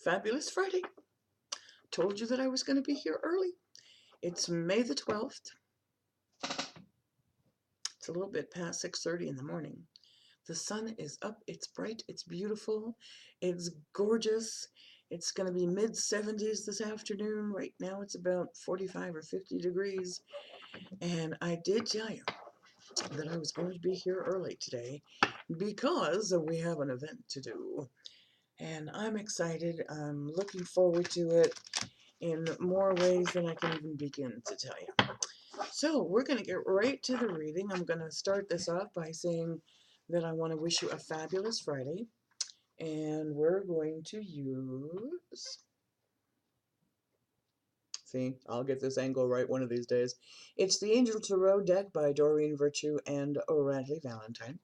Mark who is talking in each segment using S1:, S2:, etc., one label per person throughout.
S1: Fabulous Friday. Told you that I was going to be here early. It's May the 12th. It's a little bit past 6:30 in the morning. The sun is up, it's bright, it's beautiful, it's gorgeous. It's going to be mid-70s this afternoon. Right now it's about 45 or 50 degrees. And I did tell you that I was going to be here early today because we have an event to do. And I'm excited. I'm looking forward to it in more ways than I can even begin to tell you. So we're going to get right to the reading. I'm going to start this off by saying that I want to wish you a fabulous Friday. And we're going to use... See, I'll get this angle right one of these days. It's the Angel Tarot deck by Doreen Virtue and O'Radley Valentine.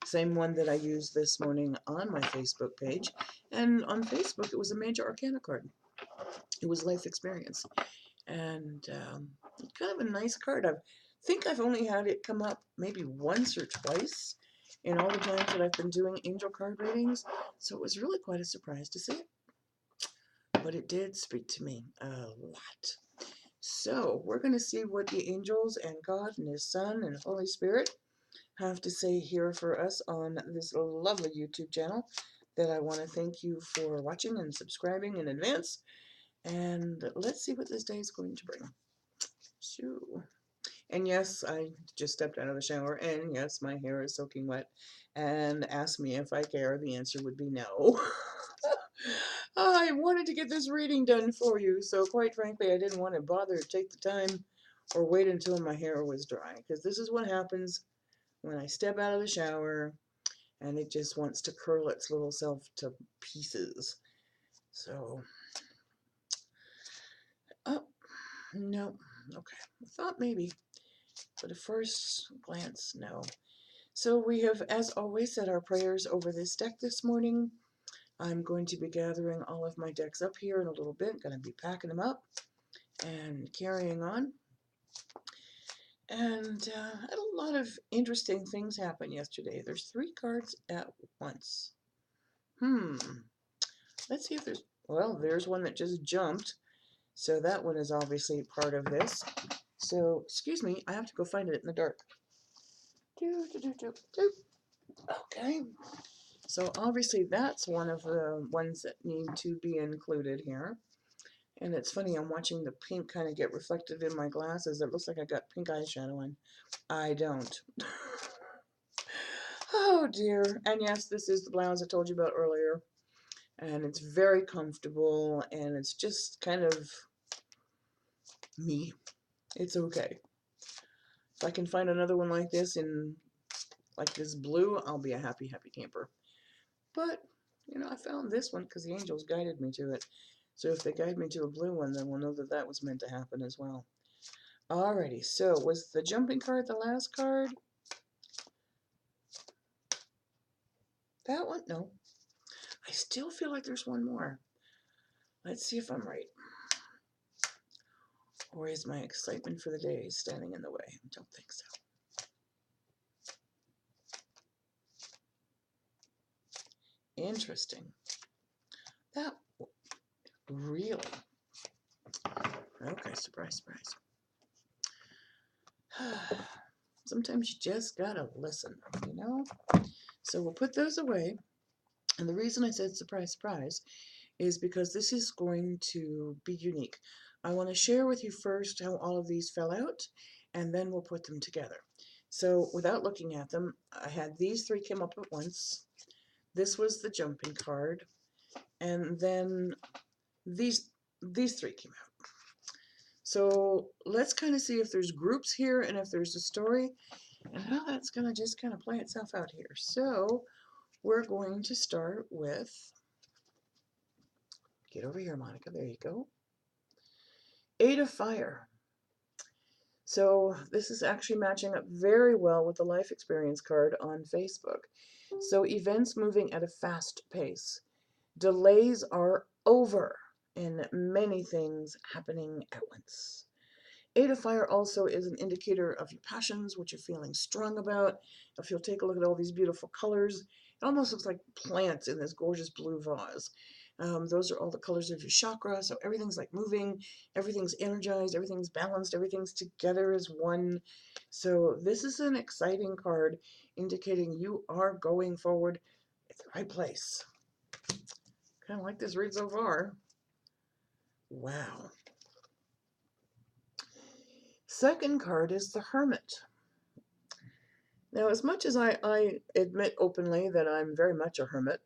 S1: Same one that I used this morning on my Facebook page. And on Facebook, it was a Major Arcana card. It was Life Experience. And kind of a nice card. I think I've only had it come up maybe once or twice in all the times that I've been doing angel card readings. So it was really quite a surprise to see it. But it did speak to me a lot. So we're going to see what the angels and God and His Son and Holy Spirit have to say here for us on this lovely YouTube channel that I want to thank you for watching and subscribing in advance. And let's see what this day is going to bring. So, and yes, I just stepped out of the shower, and yes, my hair is soaking wet. And ask me if I care, the answer would be no. I wanted to get this reading done for you, so quite frankly, I didn't want to bother to take the time or wait until my hair was dry, because this is what happens when I step out of the shower and it just wants to curl its little self to pieces. So, oh, no, okay, I thought maybe, but at first glance, no. So we have, as always, said our prayers over this deck this morning. I'm going to be gathering all of my decks up here in a little bit, going to be packing them up and carrying on. And had a lot of interesting things happen yesterday. There's 3 cards at once. Let's see if there's... Well, there's one that just jumped. So that one is obviously part of this. So, excuse me, I have to go find it in the dark. Okay. So obviously that's one of the ones that need to be included here. And it's funny, I'm watching the pink kind of get reflected in my glasses. It looks like I got pink eyeshadow on. I don't. Oh dear. And yes, this is the blouse I told you about earlier. And it's very comfortable, and it's just kind of me. It's okay. If I can find another one like this in like this blue, I'll be a happy, happy camper. But, you know, I found this one because the angels guided me to it. So if they guide me to a blue one, then we'll know that that was meant to happen as well. Alrighty, so was the jumping card the last card? That one? No. I still feel like there's one more. Let's see if I'm right. Or is my excitement for the day standing in the way? I don't think so. Interesting. That really? Okay, surprise, surprise. Sometimes you just gotta listen, you know? So we'll put those away. And the reason I said surprise, surprise is because this is going to be unique. I want to share with you first how all of these fell out, and then we'll put them together. So without looking at them, I had these 3 come up at once. This was the jumping card, and then these 3 came out. So let's kind of see if there's groups here and if there's a story, and how that's going to just kind of play itself out here. So we're going to start with, get over here, Monica, there you go. 8 of Fire. So this is actually matching up very well with the Life Experience card on Facebook. So events moving at a fast pace. Delays are over, and many things happening at once. 8 of Fire also is an indicator of your passions, what you're feeling strong about. If you'll take a look at all these beautiful colors, it almost looks like plants in this gorgeous blue vase. Those are all the colors of your chakra. So everything's like moving, everything's energized, everything's balanced, everything's together as one. So this is an exciting card indicating you are going forward at the right place. Kind of like this read so far. Wow. Second card is the Hermit. Now, as much as I admit openly that I'm very much a hermit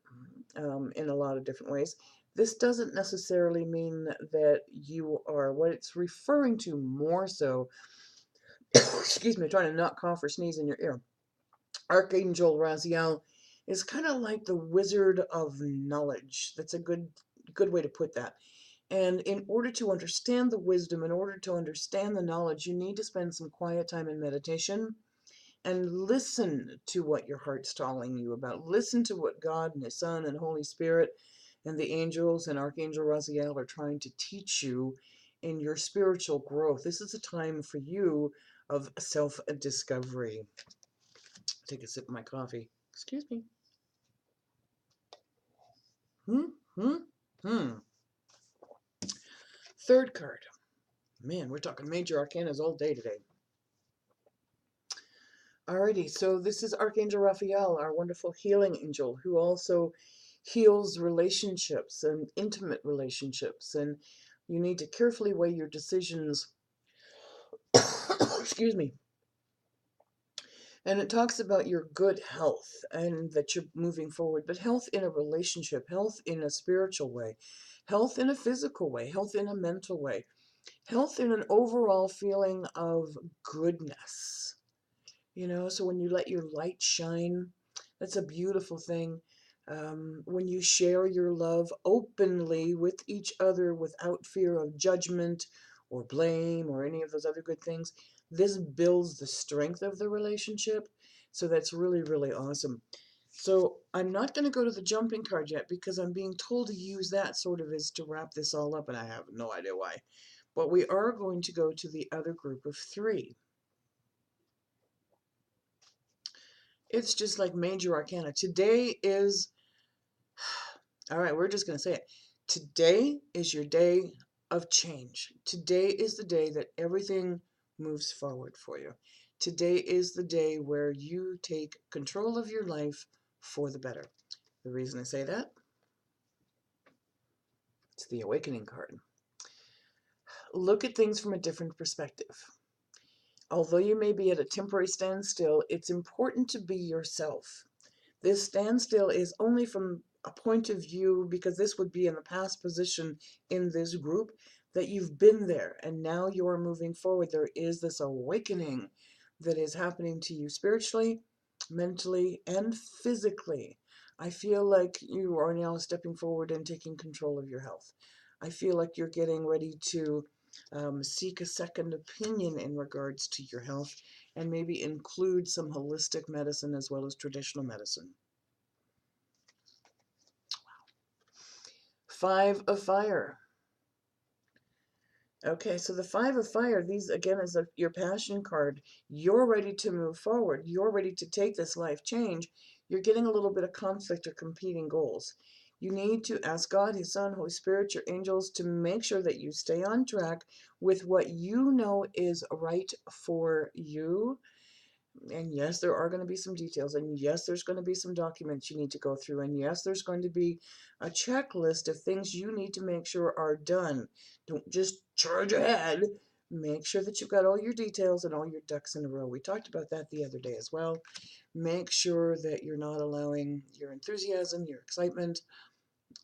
S1: in a lot of different ways, this doesn't necessarily mean that you are. What it's referring to more so, excuse me, trying to not cough or sneeze in your ear. Archangel Raziel is kind of like the wizard of knowledge. That's a good way to put that. And in order to understand the wisdom, in order to understand the knowledge, you need to spend some quiet time in meditation and listen to what your heart's telling you about. Listen to what God and His Son and Holy Spirit and the angels and Archangel Raziel are trying to teach you in your spiritual growth. This is a time for you of self-discovery. Take a sip of my coffee. Excuse me. Third card. Man, we're talking major arcanas all day today. Alrighty, so this is Archangel Raphael, our wonderful healing angel, who also heals relationships and intimate relationships. And you need to carefully weigh your decisions. Excuse me. And it talks about your good health and that you're moving forward, but health in a relationship, health in a spiritual way, health in a physical way, health in a mental way, health in an overall feeling of goodness. You know, so when you let your light shine, that's a beautiful thing. When you share your love openly with each other without fear of judgment or blame or any of those other good things, this builds the strength of the relationship. So that's really, really awesome. So I'm not going to go to the jumping card yet because I'm being told to use that sort of as to wrap this all up, and I have no idea why. But we are going to go to the other group of three. It's just like major arcana. Today is, all right, we're just going to say it. Today is your day of change. Today is the day that everything moves forward for you. Today is the day where you take control of your life for the better. The reason I say that, it's the awakening card. Look at things from a different perspective. Although you may be at a temporary standstill, it's important to be yourself. This standstill is only from a point of view, because this would be in the past position in this group, that you've been there and now you're moving forward. There is this awakening that is happening to you spiritually, mentally, and physically. I feel like you are now stepping forward and taking control of your health. I feel like you're getting ready to seek a second opinion in regards to your health and maybe include some holistic medicine as well as traditional medicine. Five of Fire. Okay, so the Five of Fire, these again is your passion card. You're ready to move forward. You're ready to take this life change. You're getting a little bit of conflict or competing goals. You need to ask God, His Son, Holy Spirit, your angels to make sure that you stay on track with what you know is right for you. And yes, there are going to be some details, and yes, there's going to be some documents you need to go through, and yes, there's going to be a checklist of things you need to make sure are done. Don't just charge ahead. Make sure that you've got all your details and all your ducks in a row. We talked about that the other day as well. Make sure that you're not allowing your enthusiasm, your excitement,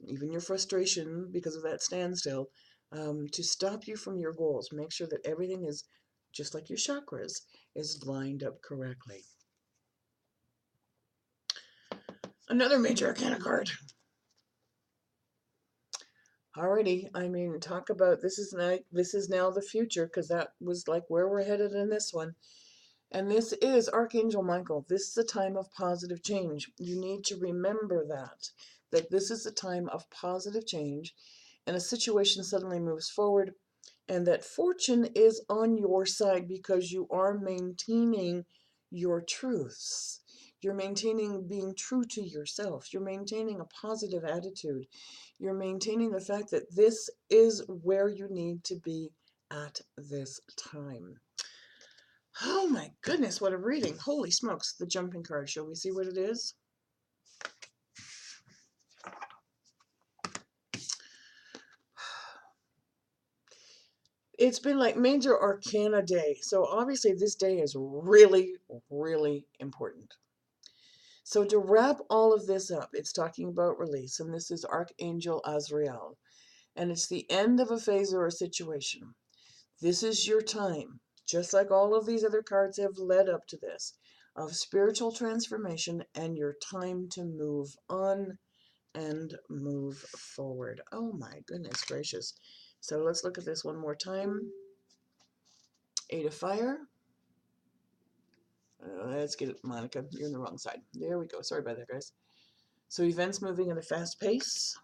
S1: even your frustration because of that standstill, to stop you from your goals. Make sure that everything is just like your chakras, is lined up correctly. Another major arcana card. Alrighty, I mean, talk about this is now the future, because that was like where we're headed in this one. And this is Archangel Michael. This is a time of positive change. You need to remember that this is a time of positive change, and a situation suddenly moves forward, and that fortune is on your side because you are maintaining your truths. You're maintaining being true to yourself. You're maintaining a positive attitude. You're maintaining the fact that this is where you need to be at this time. Oh my goodness, what a reading. Holy smokes, the jumping card. Shall we see what it is? It's been like major arcana day. So obviously this day is really, really important. So to wrap all of this up, it's talking about release, and this is Archangel Azrael. And it's the end of a phase or a situation. This is your time, just like all of these other cards have led up to this, of spiritual transformation and your time to move on and move forward. Oh my goodness gracious. So let's look at this one more time. Eight of Fire. Let's get it, Monica. You're on the wrong side. There we go. Sorry about that, guys. So events moving at a fast pace.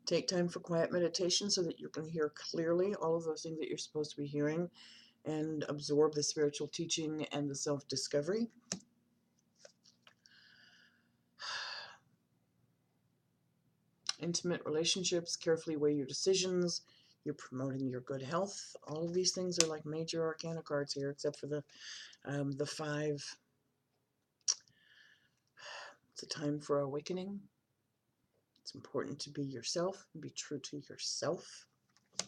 S1: Take time for quiet meditation so that you can hear clearly all of those things that you're supposed to be hearing and absorb the spiritual teaching and the self-discovery. Intimate relationships, carefully weigh your decisions. You're promoting your good health. All of these things are like major arcana cards here, except for the five. It's a time for awakening. It's important to be yourself and be true to yourself. Wow.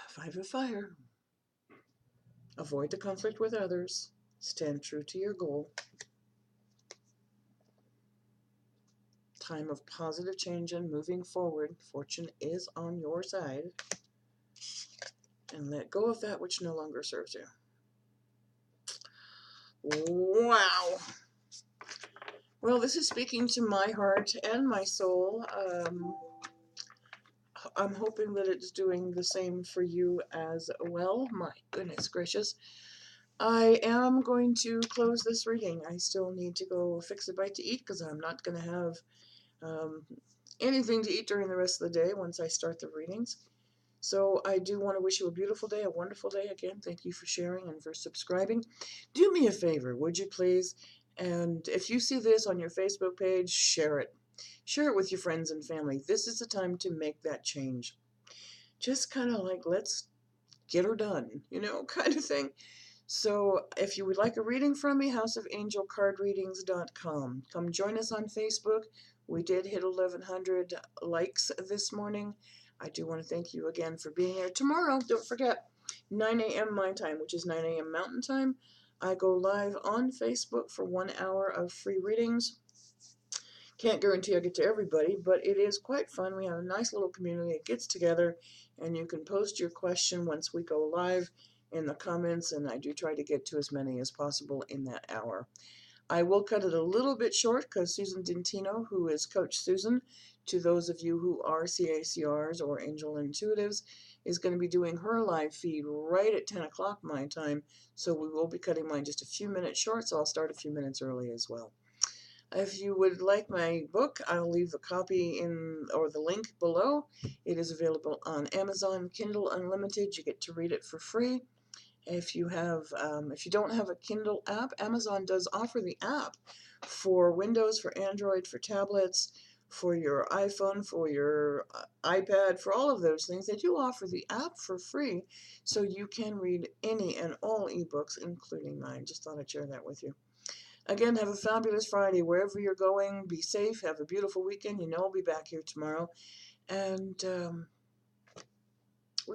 S1: Five of Fire. Avoid the conflict with others. Stand true to your goal. Time of positive change and moving forward. Fortune is on your side. And let go of that which no longer serves you. Wow. Well, this is speaking to my heart and my soul. I'm hoping that it's doing the same for you as well. My goodness gracious. I am going to close this reading. I still need to go fix a bite to eat because I'm not going to have anything to eat during the rest of the day once I start the readings. So I do want to wish you a beautiful day, a wonderful day. Again, thank you for sharing and for subscribing. Do me a favor, would you please? And if you see this on your Facebook page, share it. Share it with your friends and family. This is the time to make that change. Just kind of like, let's get her done, you know, kind of thing. So if you would like a reading from me, houseofangelcardreadings.com. Come join us on Facebook. We did hit 1,100 likes this morning. I do want to thank you again for being here. Tomorrow, don't forget, 9 a.m. my time, which is 9 a.m. Mountain Time. I go live on Facebook for 1 hour of free readings. Can't guarantee I'll get to everybody, but it is quite fun. We have a nice little community that gets together, and you can post your question once we go live in the comments, and I do try to get to as many as possible in that hour. I will cut it a little bit short because Susan Dentino, who is Coach Susan, to those of you who are CACRs or Angel Intuitives, is going to be doing her live feed right at 10 o'clock my time, so we will be cutting mine just a few minutes short, so I'll start a few minutes early as well. If you would like my book, I'll leave a copy or the link below. It is available on Amazon Kindle Unlimited. You get to read it for free. If you don't have a Kindle app, Amazon does offer the app for Windows, for Android, for tablets, for your iPhone, for your iPad, for all of those things. They do offer the app for free, so you can read any and all ebooks, including mine. Just thought I'd share that with you. Again, have a fabulous Friday. Wherever you're going, be safe. Have a beautiful weekend. You know I'll be back here tomorrow. And we're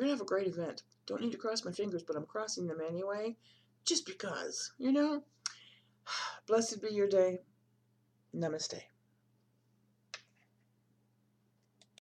S1: going to have a great event. Don't need to cross my fingers, but I'm crossing them anyway. Just because, you know. Blessed be your day. Namaste.